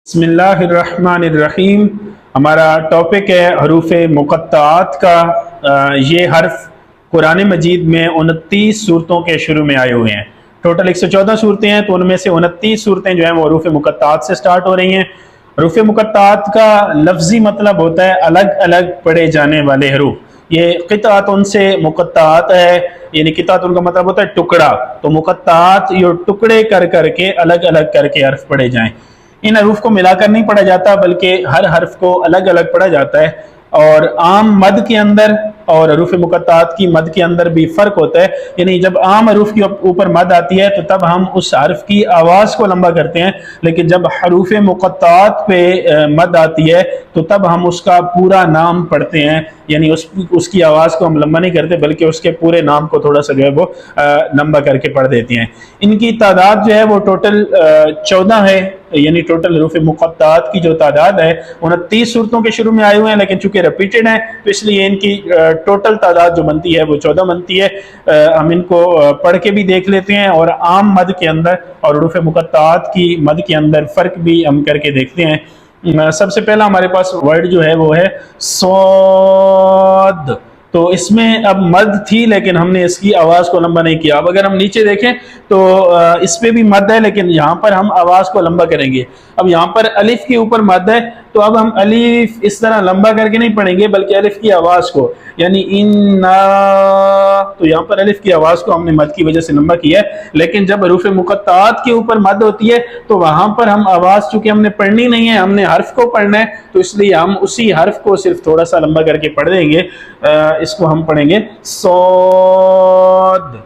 बिस्मिल्लाहिर्रहमानिर्रहीम। हमारा टॉपिक है हरूफ मुक़त्ताअत का। ये हर्फ कुरान मजीद में 29 सूरतों के शुरू में आए हुए हैं। टोटल 114 सूरतें हैं, तो उनमें से 29 सूरतें जो हैं वो हरूफ मुक़त्ताअत से स्टार्ट हो रही हैं। हरूफ मुक़त्ताअत का लफ्ज़ी मतलब होता है अलग अलग पढ़े जाने वाले हरूफ। ये क़िताअतुन से मुक़त्ताअत है, यानी क़िताअतुन का मतलब होता है टुकड़ा। तो मुक़त्ताअत ये टुकड़े कर करके अलग अलग करके हर्फ पढ़े जाएं। इन हरूफ को मिलाकर नहीं पढ़ा जाता, बल्कि हर हर्फ को अलग अलग पढ़ा जाता है। और आम मद के अंदर और हरूफ मुक़त्ताअत की मद के अंदर भी फ़र्क होता है। यानी जब आम हरूफ के ऊपर मद आती है तो तब हम उस हर्फ की आवाज़ को लंबा करते हैं, लेकिन जब हरूफ मुक़त्ताअत पे मद आती है तो तब हम उसका पूरा नाम पढ़ते हैं। यानी उसकी आवाज़ को हम लंबा नहीं करते, बल्कि उसके पूरे नाम को थोड़ा सा जो है वो लंबा करके पढ़ देते हैं। इनकी तादाद जो है वो टोटल 14 है। यानी टोटल हरूफ मुक़त्ताअत की जो तादाद है 29 सूरतों के शुरू में आए हुए हैं, लेकिन चूंकि रिपीटेड है तो इसलिए इनकी टोटल तादाद जो बनती है वो 14 बनती है। हम इनको पढ़ के भी देख लेते हैं और आम मद के अंदर और हरूफ मुक़त्ताअत की मद के अंदर फ़र्क भी हम करके देखते हैं। सबसे पहला हमारे पास वर्ड जो है वो है सौद। तो इसमें अब मद थी, लेकिन हमने इसकी आवाज़ को लंबा नहीं किया। अब अगर हम नीचे देखें तो इस पे भी मद है, लेकिन यहाँ पर हम आवाज़ को लंबा करेंगे। अब यहाँ पर अलिफ के ऊपर मद है, तो अब हम अलिफ इस तरह लंबा करके नहीं पढ़ेंगे, बल्कि अलिफ की आवाज़ को, यानी इन्ना, तो यहाँ पर अलिफ की आवाज़ को हमने मद की वजह से लंबा किया है। लेकिन जब हरूफ मुक़त्ताअत के ऊपर मद होती है तो वहाँ पर हम आवाज़, चूँकि हमने पढ़नी नहीं है, हमने हर्फ को पढ़ना है, तो इसलिए हम उसी हर्फ को सिर्फ थोड़ा सा लंबा करके पढ़ देंगे। इसको हम पढ़ेंगे सौद।